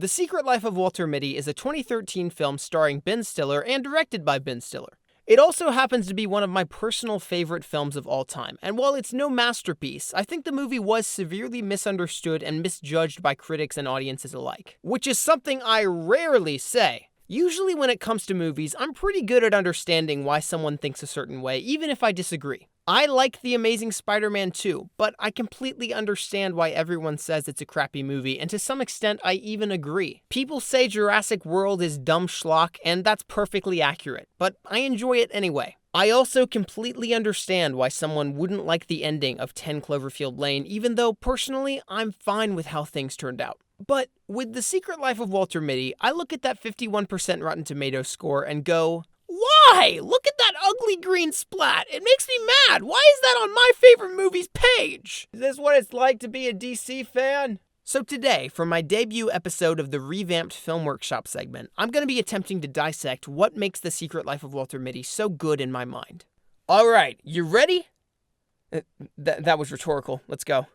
The Secret Life of Walter Mitty is a 2013 film starring Ben Stiller and directed by Ben Stiller. It also happens to be one of my personal favorite films of all time, and while it's no masterpiece, I think the movie was severely misunderstood and misjudged by critics and audiences alike. Which is something I rarely say. Usually when it comes to movies, I'm pretty good at understanding why someone thinks a certain way, even if I disagree. I like The Amazing Spider-Man 2, but I completely understand why everyone says it's a crappy movie, and to some extent I even agree. People say Jurassic World is dumb schlock, and that's perfectly accurate, but I enjoy it anyway. I also completely understand why someone wouldn't like the ending of 10 Cloverfield Lane, even though personally I'm fine with how things turned out. But with The Secret Life of Walter Mitty, I look at that 51% Rotten Tomatoes score and go, why? Look at that ugly green splat. It makes me mad. Why is that on my favorite movies page? Is this what it's like to be a DC fan? So today, for my debut episode of the revamped Film Workshop segment, I'm going to be attempting to dissect what makes The Secret Life of Walter Mitty so good in my mind. All right, you ready? That was rhetorical. Let's go.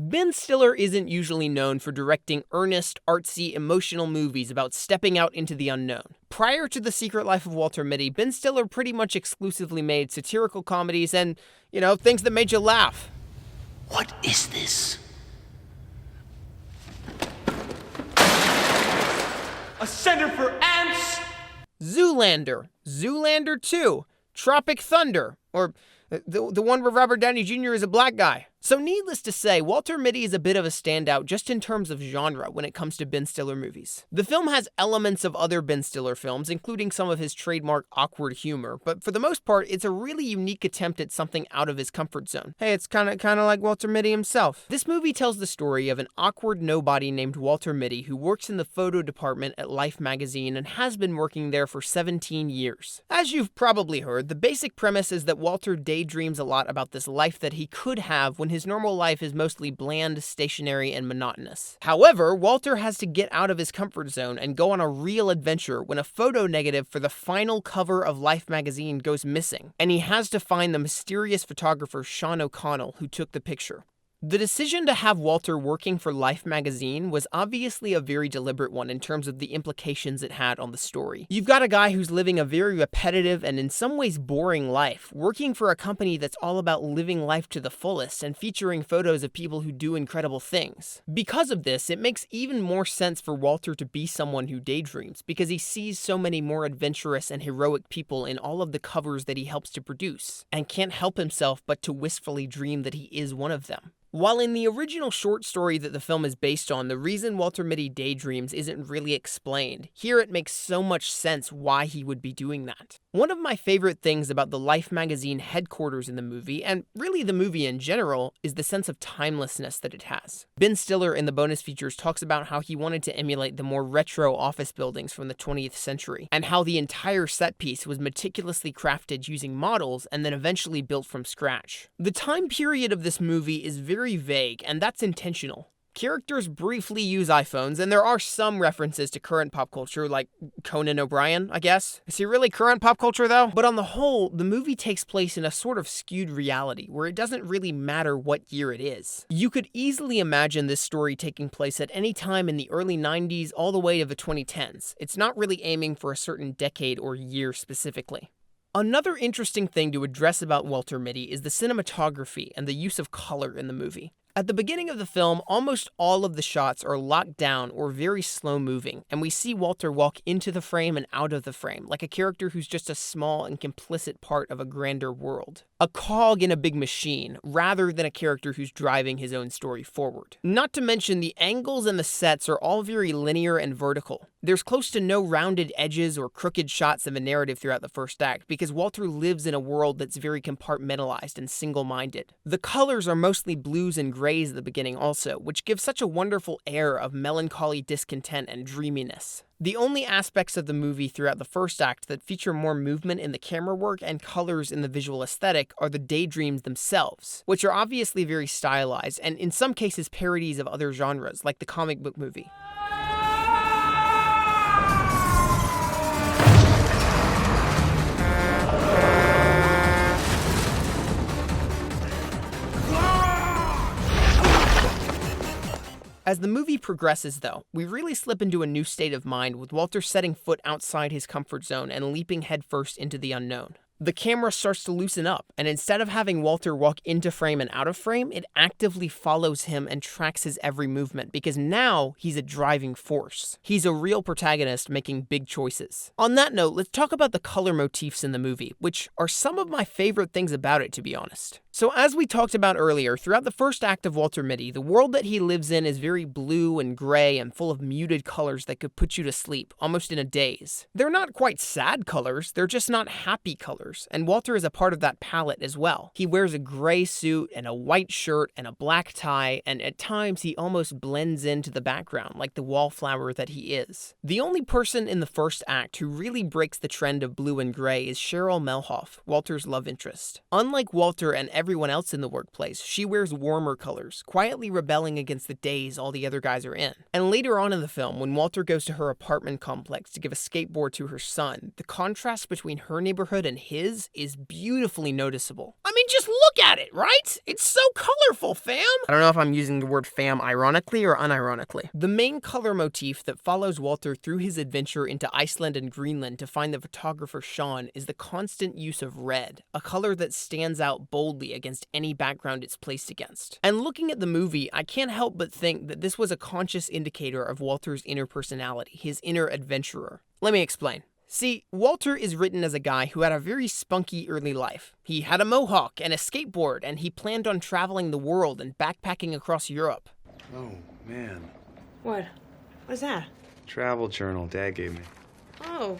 Ben Stiller isn't usually known for directing earnest, artsy, emotional movies about stepping out into the unknown. Prior to The Secret Life of Walter Mitty, Ben Stiller pretty much exclusively made satirical comedies and, things that made you laugh. What is this? A center for ants? Zoolander, Zoolander 2, Tropic Thunder, or the one where Robert Downey Jr. is a black guy. So needless to say, Walter Mitty is a bit of a standout just in terms of genre when it comes to Ben Stiller movies. The film has elements of other Ben Stiller films, including some of his trademark awkward humor, but for the most part, it's a really unique attempt at something out of his comfort zone. Hey, it's kind of like Walter Mitty himself. This movie tells the story of an awkward nobody named Walter Mitty who works in the photo department at Life magazine and has been working there for 17 years. As you've probably heard, the basic premise is that Walter daydreams a lot about this life that he could have when his normal life is mostly bland, stationary, and monotonous. However, Walter has to get out of his comfort zone and go on a real adventure when a photo negative for the final cover of Life magazine goes missing, and he has to find the mysterious photographer Sean O'Connell who took the picture. The decision to have Walter working for Life magazine was obviously a very deliberate one in terms of the implications it had on the story. You've got a guy who's living a very repetitive and in some ways boring life, working for a company that's all about living life to the fullest and featuring photos of people who do incredible things. Because of this, it makes even more sense for Walter to be someone who daydreams, because he sees so many more adventurous and heroic people in all of the covers that he helps to produce, and can't help himself but to wistfully dream that he is one of them. While in the original short story that the film is based on, the reason Walter Mitty daydreams isn't really explained, here it makes so much sense why he would be doing that. One of my favorite things about the Life magazine headquarters in the movie, and really the movie in general, is the sense of timelessness that it has. Ben Stiller in the bonus features talks about how he wanted to emulate the more retro office buildings from the 20th century, and how the entire set piece was meticulously crafted using models and then eventually built from scratch. The time period of this movie is very vague, and that's intentional. Characters briefly use iPhones, and there are some references to current pop culture, like Conan O'Brien, I guess. Is he really current pop culture, though? But on the whole, the movie takes place in a sort of skewed reality, where it doesn't really matter what year it is. You could easily imagine this story taking place at any time in the early 90s all the way to the 2010s. It's not really aiming for a certain decade or year specifically. Another interesting thing to address about Walter Mitty is the cinematography and the use of color in the movie. At the beginning of the film, almost all of the shots are locked down or very slow moving, and we see Walter walk into the frame and out of the frame, like a character who's just a small and complicit part of a grander world. a cog in a big machine, rather than a character who's driving his own story forward. Not to mention the angles and the sets are all very linear and vertical. There's close to no rounded edges or crooked shots of a narrative throughout the first act, because Walter lives in a world that's very compartmentalized and single-minded. The colors are mostly blues and grays at the beginning also, which gives such a wonderful air of melancholy discontent and dreaminess. The only aspects of the movie throughout the first act that feature more movement in the camera work and colors in the visual aesthetic are the daydreams themselves, which are obviously very stylized and in some cases parodies of other genres, like the comic book movie. As the movie progresses, though, we really slip into a new state of mind with Walter setting foot outside his comfort zone and leaping headfirst into the unknown. The camera starts to loosen up, and instead of having Walter walk into frame and out of frame, it actively follows him and tracks his every movement, because now he's a driving force. He's a real protagonist making big choices. On that note, let's talk about the color motifs in the movie, which are some of my favorite things about it, to be honest. So as we talked about earlier, throughout the first act of Walter Mitty, the world that he lives in is very blue and gray and full of muted colors that could put you to sleep, almost in a daze. They're not quite sad colors, they're just not happy colors, and Walter is a part of that palette as well. He wears a gray suit and a white shirt and a black tie, and at times he almost blends into the background like the wallflower that he is. The only person in the first act who really breaks the trend of blue and gray is Cheryl Melhoff, Walter's love interest. Unlike Walter and everyone else in the workplace, she wears warmer colors, quietly rebelling against the daze all the other guys are in. And later on in the film, when Walter goes to her apartment complex to give a skateboard to her son, the contrast between her neighborhood and his is beautifully noticeable. I mean, just look at it, right? It's so colorful, fam! I don't know if I'm using the word fam ironically or unironically. The main color motif that follows Walter through his adventure into Iceland and Greenland to find the photographer Sean is the constant use of red, a color that stands out boldly against any background it's placed against. And looking at the movie, I can't help but think that this was a conscious indicator of Walter's inner personality, his inner adventurer. Let me explain. See, Walter is written as a guy who had a very spunky early life. He had a mohawk and a skateboard, and he planned on traveling the world and backpacking across Europe. Oh, man. What? What's that? Travel journal Dad gave me. Oh,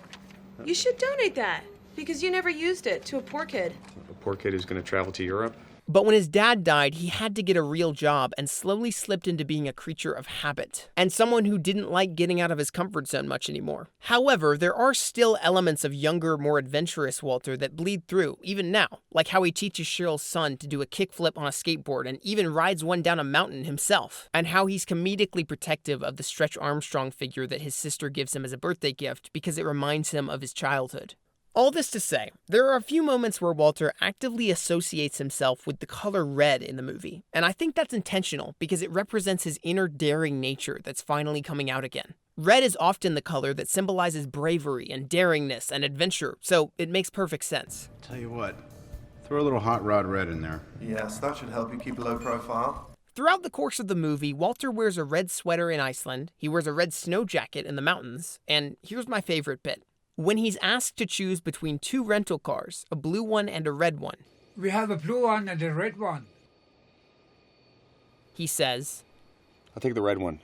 you should donate that, because you never used it to a poor kid. A poor kid who's going to travel to Europe? But when his dad died, he had to get a real job and slowly slipped into being a creature of habit, and someone who didn't like getting out of his comfort zone much anymore. However, there are still elements of younger, more adventurous Walter that bleed through, even now, like how he teaches Cheryl's son to do a kickflip on a skateboard and even rides one down a mountain himself, and how he's comedically protective of the Stretch Armstrong figure that his sister gives him as a birthday gift because it reminds him of his childhood. All this to say, there are a few moments where Walter actively associates himself with the color red in the movie, and I think that's intentional because it represents his inner daring nature that's finally coming out again. Red is often the color that symbolizes bravery and daringness and adventure, so it makes perfect sense. Tell you what, throw a little hot rod red in there. Yes, that should help you keep a low profile. Throughout the course of the movie, Walter wears a red sweater in Iceland, he wears a red snow jacket in the mountains, and here's my favorite bit. When he's asked to choose between two rental cars, a blue one and a red one, we have a blue one and a red one. He says, I'll take the red one.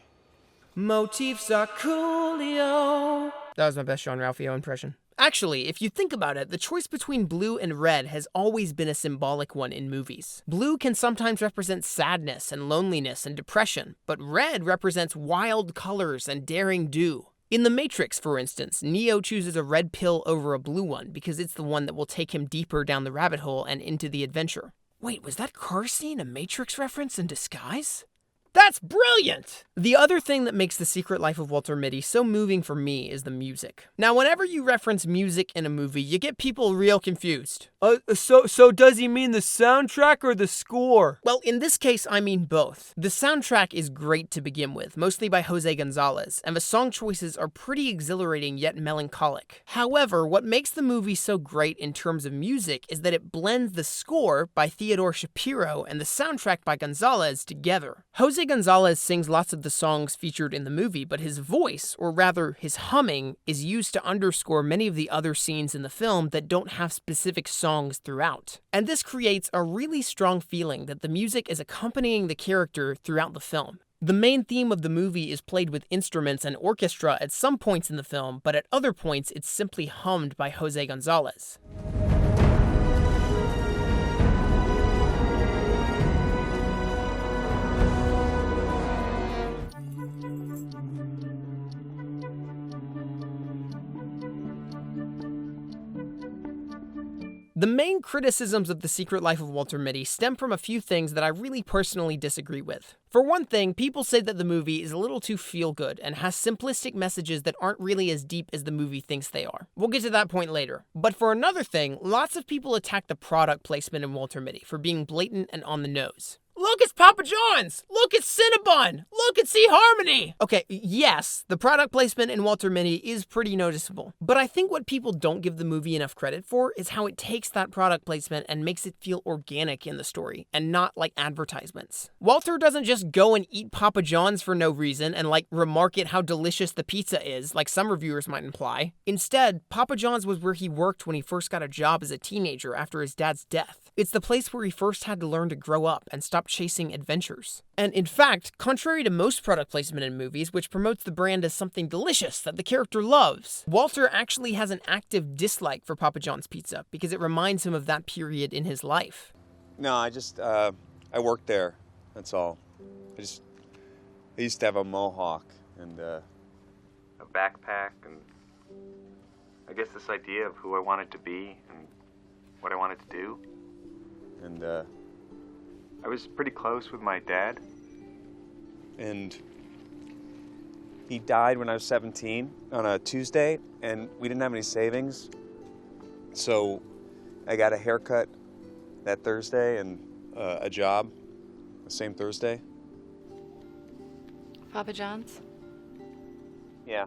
Motifs are coolio. That was my best Sean Ralphio impression. Actually, if you think about it, the choice between blue and red has always been a symbolic one in movies. Blue can sometimes represent sadness and loneliness and depression, but red represents wild colors and daring do. In The Matrix, for instance, Neo chooses a red pill over a blue one because it's the one that will take him deeper down the rabbit hole and into the adventure. Wait, was that car scene a Matrix reference in disguise? That's brilliant! The other thing that makes The Secret Life of Walter Mitty so moving for me is the music. Now, whenever you reference music in a movie, you get people real confused. So does he mean the soundtrack or the score? Well, in this case, I mean both. The soundtrack is great to begin with, mostly by Jose Gonzalez, and the song choices are pretty exhilarating yet melancholic. However, what makes the movie so great in terms of music is that it blends the score by Theodore Shapiro and the soundtrack by Gonzalez together. Jose Jose Gonzalez sings lots of the songs featured in the movie, but his voice, or rather his humming, is used to underscore many of the other scenes in the film that don't have specific songs throughout. And this creates a really strong feeling that the music is accompanying the character throughout the film. The main theme of the movie is played with instruments and orchestra at some points in the film, but at other points it's simply hummed by Jose Gonzalez. The main criticisms of The Secret Life of Walter Mitty stem from a few things that I really personally disagree with. For one thing, people say that the movie is a little too feel-good and has simplistic messages that aren't really as deep as the movie thinks they are. We'll get to that point later. But for another thing, lots of people attack the product placement in Walter Mitty for being blatant and on the nose. Look, it's Papa John's! Look, it's Cinnabon! Look, it's eHarmony! Okay, yes, the product placement in Walter Mitty is pretty noticeable. But I think what people don't give the movie enough credit for is how it takes that product placement and makes it feel organic in the story, and not like advertisements. Walter doesn't just go and eat Papa John's for no reason and remark at how delicious the pizza is, like some reviewers might imply. Instead, Papa John's was where he worked when he first got a job as a teenager after his dad's death. It's the place where he first had to learn to grow up and stop chasing adventures. And in fact, contrary to most product placement in movies, which promotes the brand as something delicious that the character loves, Walter actually has an active dislike for Papa John's pizza because it reminds him of that period in his life. No, I worked there. That's all. I used to have a mohawk and a backpack, and I guess this idea of who I wanted to be and what I wanted to do. And I was pretty close with my dad. And he died when I was 17 on a Tuesday, and we didn't have any savings. So I got a haircut that Thursday and a job the same Thursday. Papa John's? Yeah.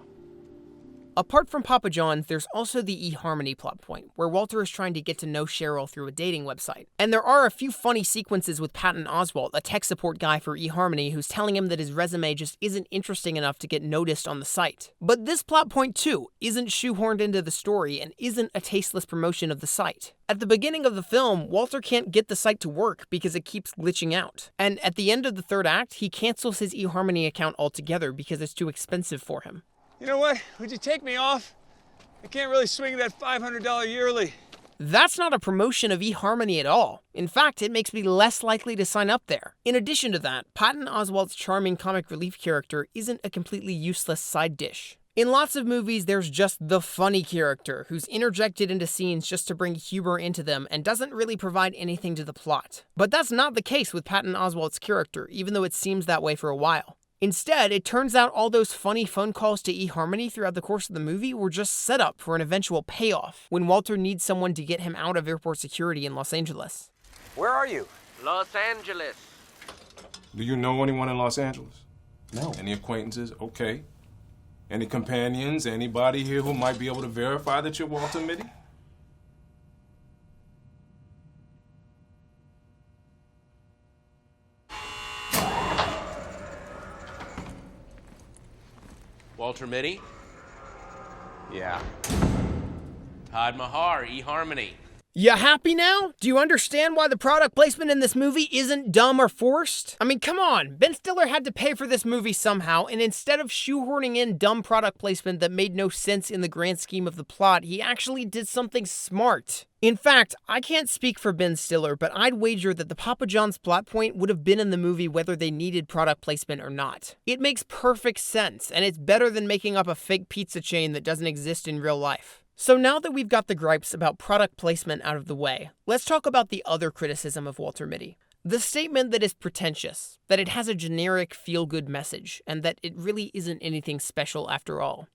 Apart from Papa John's, there's also the eHarmony plot point, where Walter is trying to get to know Cheryl through a dating website. And there are a few funny sequences with Patton Oswalt, a tech support guy for eHarmony, who's telling him that his resume just isn't interesting enough to get noticed on the site. But this plot point too isn't shoehorned into the story and isn't a tasteless promotion of the site. At the beginning of the film, Walter can't get the site to work because it keeps glitching out. And at the end of the third act, he cancels his eHarmony account altogether because it's too expensive for him. You know what? Would you take me off? I can't really swing that $500 yearly. That's not a promotion of eHarmony at all. In fact, it makes me less likely to sign up there. In addition to that, Patton Oswalt's charming comic relief character isn't a completely useless side dish. In lots of movies, there's just the funny character who's interjected into scenes just to bring humor into them and doesn't really provide anything to the plot. But that's not the case with Patton Oswalt's character, even though it seems that way for a while. Instead, it turns out all those funny phone calls to eHarmony throughout the course of the movie were just set up for an eventual payoff when Walter needs someone to get him out of airport security in Los Angeles. Where are you? Los Angeles. Do you know anyone in Los Angeles? No. Any acquaintances? Okay. Any companions? Anybody here who might be able to verify that you're Walter Mitty? Walter Mitty. Yeah. Todd Mahar, eHarmony. You happy now? Do you understand why the product placement in this movie isn't dumb or forced? I mean, come on. Ben Stiller had to pay for this movie somehow, and instead of shoehorning in dumb product placement that made no sense in the grand scheme of the plot, he actually did something smart. In fact, I can't speak for Ben Stiller, but I'd wager that the Papa John's plot point would have been in the movie whether they needed product placement or not. It makes perfect sense, and it's better than making up a fake pizza chain that doesn't exist in real life. So now that we've got the gripes about product placement out of the way, let's talk about the other criticism of Walter Mitty. The statement that it's pretentious, that it has a generic feel-good message, and that it really isn't anything special after all.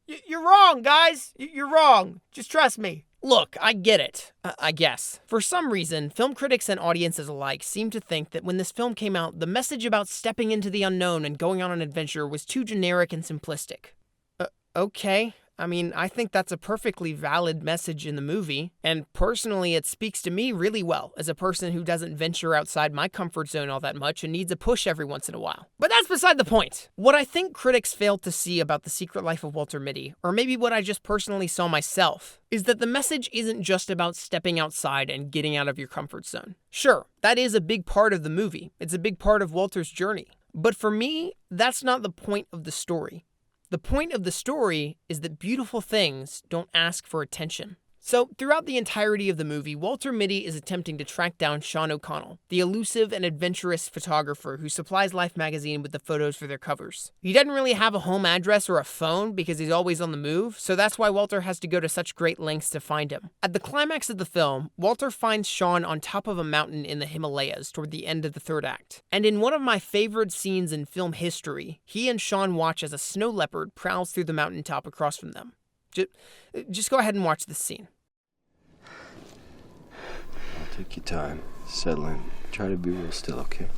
You're wrong, guys! You're wrong. Just trust me. Look, I get it, I guess. For some reason, film critics and audiences alike seem to think that when this film came out, the message about stepping into the unknown and going on an adventure was too generic and simplistic. Okay, I mean, I think that's a perfectly valid message in the movie, and personally it speaks to me really well as a person who doesn't venture outside my comfort zone all that much and needs a push every once in a while. But that's beside the point. What I think critics failed to see about The Secret Life of Walter Mitty, or maybe what I just personally saw myself, is that the message isn't just about stepping outside and getting out of your comfort zone. Sure, that is a big part of the movie. It's a big part of Walter's journey. But for me, that's not the point of the story. The point of the story is that beautiful things don't ask for attention. So, throughout the entirety of the movie, Walter Mitty is attempting to track down Sean O'Connell, the elusive and adventurous photographer who supplies Life magazine with the photos for their covers. He doesn't really have a home address or a phone because he's always on the move, so that's why Walter has to go to such great lengths to find him. At the climax of the film, Walter finds Sean on top of a mountain in the Himalayas toward the end of the third act. And in one of my favorite scenes in film history, he and Sean watch as a snow leopard prowls through the mountaintop across from them. Just go ahead and watch this scene. Take your time. Settle in. Try to be real still, okay?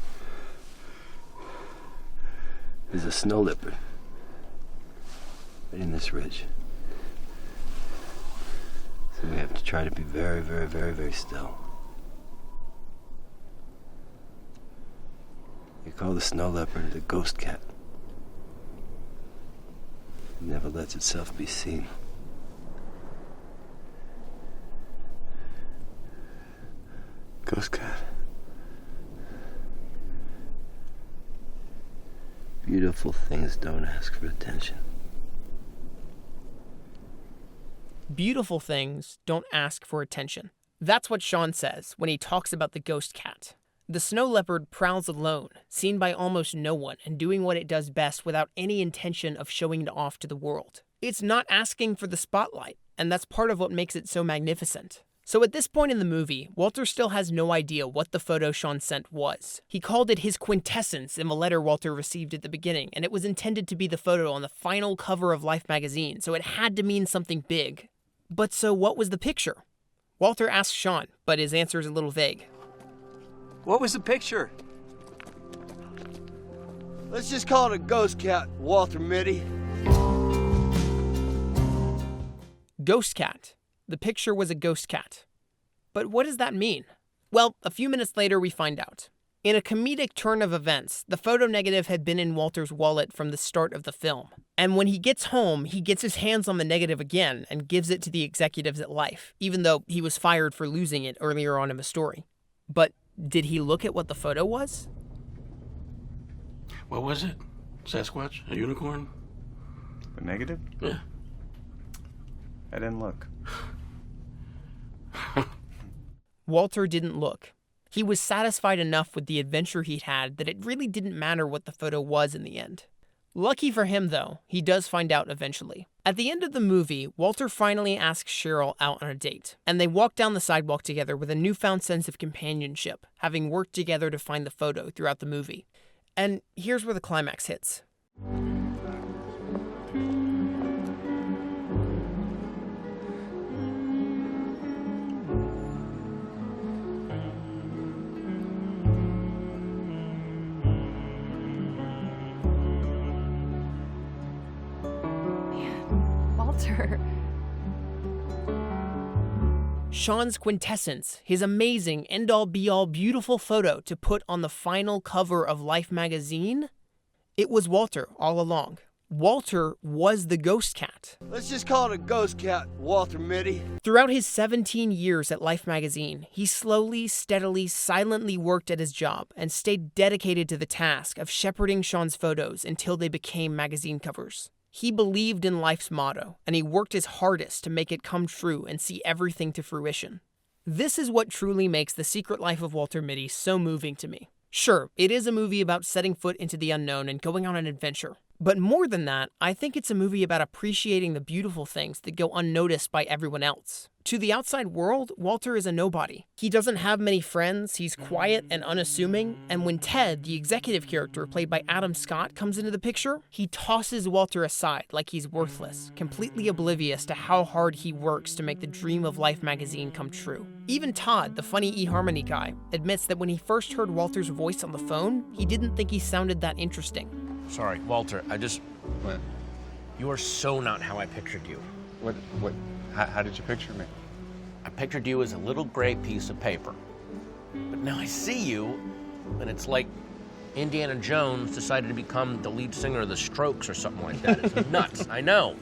There's a snow leopard right in this ridge. So we have to try to be very, very, very, very still. They call the snow leopard the ghost cat. It never lets itself be seen. Ghost cat. Beautiful things don't ask for attention. Beautiful things don't ask for attention. That's what Sean says when he talks about the ghost cat. The snow leopard prowls alone, seen by almost no one, and doing what it does best without any intention of showing it off to the world. It's not asking for the spotlight, and that's part of what makes it so magnificent. So at this point in the movie, Walter still has no idea what the photo Sean sent was. He called it his quintessence in the letter Walter received at the beginning, and it was intended to be the photo on the final cover of Life magazine, so it had to mean something big. But so what was the picture? Walter asks Sean, but his answer is a little vague. What was the picture? Let's just call it a ghost cat, Walter Mitty. Ghost cat. The picture was a ghost cat. But what does that mean? Well, a few minutes later we find out. In a comedic turn of events, the photo negative had been in Walter's wallet from the start of the film. And when he gets home, he gets his hands on the negative again and gives it to the executives at Life, even though he was fired for losing it earlier on in the story. But did he look at what the photo was? What was it? Sasquatch? A unicorn? The negative? Yeah. I didn't look. Walter didn't look. He was satisfied enough with the adventure he'd had that it really didn't matter what the photo was in the end. Lucky for him, though, he does find out eventually. At the end of the movie, Walter finally asks Cheryl out on a date, and they walk down the sidewalk together with a newfound sense of companionship, having worked together to find the photo throughout the movie. And here's where the climax hits. Walter. Sean's quintessence, his amazing, end-all be-all beautiful photo to put on the final cover of Life magazine? It was Walter all along. Walter was the ghost cat. Let's just call it a ghost cat, Walter Mitty. Throughout his 17 years at Life magazine, he slowly, steadily, silently worked at his job and stayed dedicated to the task of shepherding Sean's photos until they became magazine covers. He believed in Life's motto, and he worked his hardest to make it come true and see everything to fruition. This is what truly makes The Secret Life of Walter Mitty so moving to me. Sure, it is a movie about setting foot into the unknown and going on an adventure. But more than that, I think it's a movie about appreciating the beautiful things that go unnoticed by everyone else. To the outside world, Walter is a nobody. He doesn't have many friends, he's quiet and unassuming, and when Ted, the executive character played by Adam Scott, comes into the picture, he tosses Walter aside like he's worthless, completely oblivious to how hard he works to make the dream of Life magazine come true. Even Todd, the funny eHarmony guy, admits that when he first heard Walter's voice on the phone, he didn't think he sounded that interesting. Sorry, Walter, I just... You are so not how I pictured you. How did you picture me? I pictured you as a little gray piece of paper. But now I see you, and it's like Indiana Jones decided to become the lead singer of the Strokes or something like that. It's nuts, I know.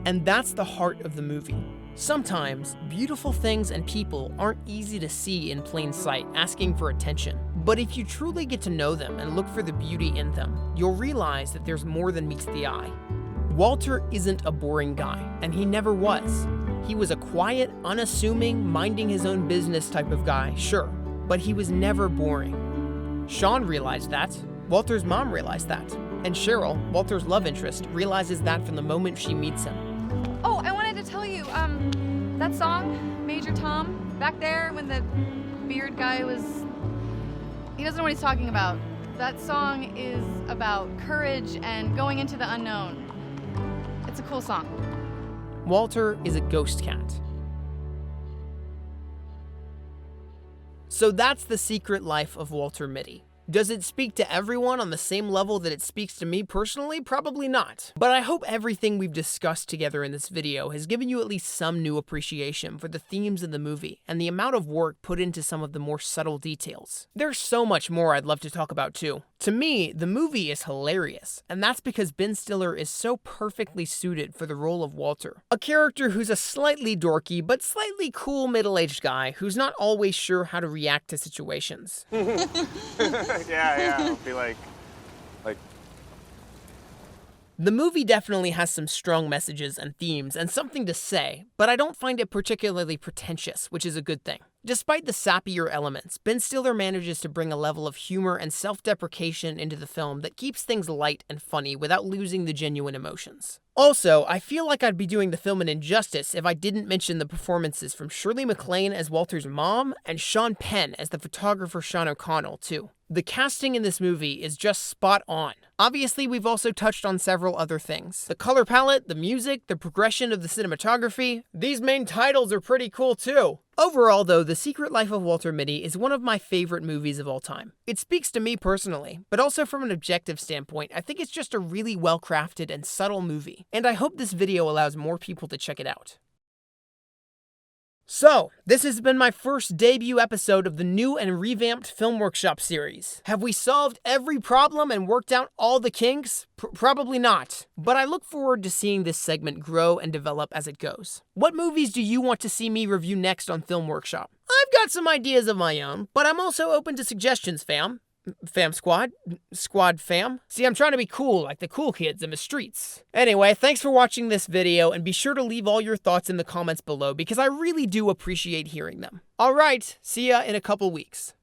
And that's the heart of the movie. Sometimes, beautiful things and people aren't easy to see in plain sight, asking for attention. But if you truly get to know them and look for the beauty in them, you'll realize that there's more than meets the eye. Walter isn't a boring guy, and he never was. He was a quiet, unassuming, minding his own business type of guy, sure, but he was never boring. Sean realized that, Walter's mom realized that, and Cheryl, Walter's love interest, realizes that from the moment she meets him. Oh, I wanted to tell you, that song, Major Tom, back there when the beard guy was... He doesn't know what he's talking about. That song is about courage and going into the unknown. It's a cool song. Walter is a ghost cat. So that's the secret life of Walter Mitty. Does it speak to everyone on the same level that it speaks to me personally? Probably not. But I hope everything we've discussed together in this video has given you at least some new appreciation for the themes of the movie and the amount of work put into some of the more subtle details. There's so much more I'd love to talk about too. To me, the movie is hilarious, and that's because Ben Stiller is so perfectly suited for the role of Walter. A character who's a slightly dorky, but slightly cool middle-aged guy who's not always sure how to react to situations. Yeah, I'll be like... The movie definitely has some strong messages and themes and something to say, but I don't find it particularly pretentious, which is a good thing. Despite the sappier elements, Ben Stiller manages to bring a level of humor and self-deprecation into the film that keeps things light and funny without losing the genuine emotions. Also, I feel like I'd be doing the film an injustice if I didn't mention the performances from Shirley MacLaine as Walter's mom and Sean Penn as the photographer Sean O'Connell, too. The casting in this movie is just spot on. Obviously, we've also touched on several other things. The color palette, the music, the progression of the cinematography. These main titles are pretty cool too. Overall, though, The Secret Life of Walter Mitty is one of my favorite movies of all time. It speaks to me personally, but also from an objective standpoint, I think it's just a really well-crafted and subtle movie, and I hope this video allows more people to check it out. So, this has been my first debut episode of the new and revamped Film Workshop series. Have we solved every problem and worked out all the kinks? Probably not. But I look forward to seeing this segment grow and develop as it goes. What movies do you want to see me review next on Film Workshop? I've got some ideas of my own, but I'm also open to suggestions, fam. Fam squad? Squad fam? See, I'm trying to be cool like the cool kids in the streets. Anyway, thanks for watching this video, and be sure to leave all your thoughts in the comments below because I really do appreciate hearing them. Alright, see ya in a couple weeks.